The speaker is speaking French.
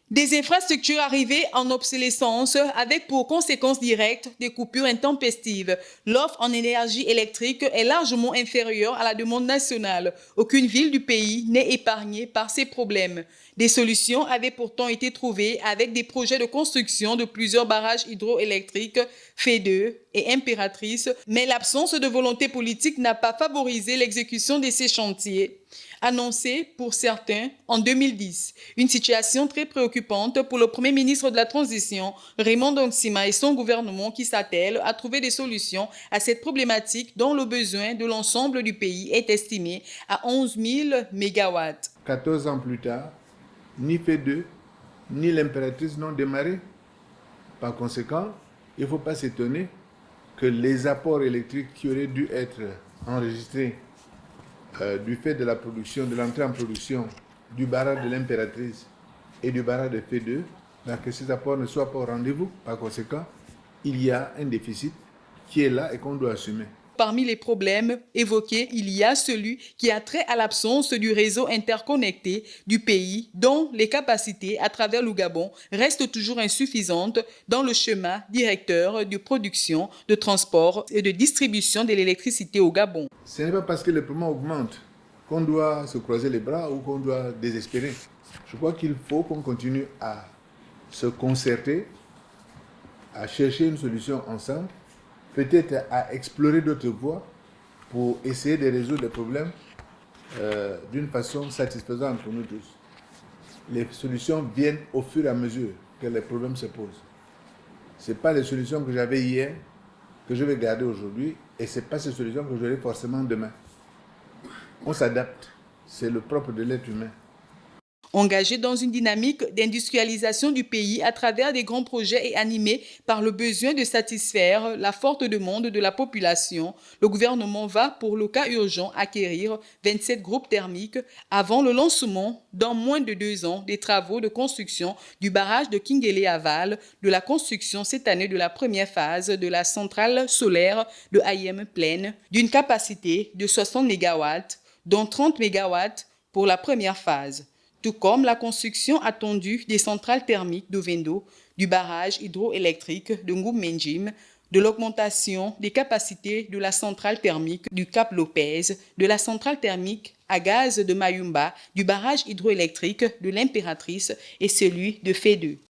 Des infrastructures arrivées en obsolescence avec pour conséquence directe des coupures intempestives. L'offre en énergie électrique est largement inférieure à la demande nationale. Aucune ville du pays n'est épargnée par ces problèmes. Des solutions avaient pourtant été trouvées avec des projets de construction de plusieurs barrages hydroélectriques, FEDE et Impératrice, mais l'absence de volonté politique n'a pas favorisé l'exécution de ces chantiers. Annoncé pour certains en 2010. Une situation très préoccupante pour le Premier ministre de la Transition, Raymond Dongsima, et son gouvernement qui s'attellent à trouver des solutions à cette problématique dont le besoin de l'ensemble du pays est estimé à 11 000 mégawatts. 14 ans plus tard, ni FEDE, ni l'Impératrice n'ont démarré. Par conséquent, il ne faut pas s'étonner que les apports électriques qui auraient dû être enregistrés du fait de la production, de l'entrée en production du barrage de l'Impératrice et du barrage de FEDE, que ces apports ne soient pas au rendez-vous. Par conséquent, il y a un déficit qui est là et qu'on doit assumer. Parmi les problèmes évoqués, il y a celui qui a trait à l'absence du réseau interconnecté du pays, dont les capacités à travers le Gabon restent toujours insuffisantes dans le schéma directeur de production, de transport et de distribution de l'électricité au Gabon. Ce n'est pas parce que les paiements augmentent qu'on doit se croiser les bras ou qu'on doit désespérer. Je crois qu'il faut qu'on continue à se concerter, à chercher une solution ensemble, peut-être à explorer d'autres voies pour essayer de résoudre les problèmes d'une façon satisfaisante pour nous tous. Les solutions viennent au fur et à mesure que les problèmes se posent. Ce n'est pas les solutions que j'avais hier que je vais garder aujourd'hui et ce n'est pas ces solutions que j'aurai forcément demain. On s'adapte, c'est le propre de l'être humain. Engagé dans une dynamique d'industrialisation du pays à travers des grands projets et animé par le besoin de satisfaire la forte demande de la population, le gouvernement va, pour le cas urgent, acquérir 27 groupes thermiques avant le lancement, dans moins de 2 ans, des travaux de construction du barrage de Kingele-Aval, de la construction cette année de la première phase de la centrale solaire de Ayem Plaine, d'une capacité de 60 MW, dont 30 MW pour la première phase. Tout comme la construction attendue des centrales thermiques de Vendo, du barrage hydroélectrique de Ngoumenjim, de l'augmentation des capacités de la centrale thermique du Cap Lopez, de la centrale thermique à gaz de Mayumba, du barrage hydroélectrique de l'Impératrice et celui de FEDE.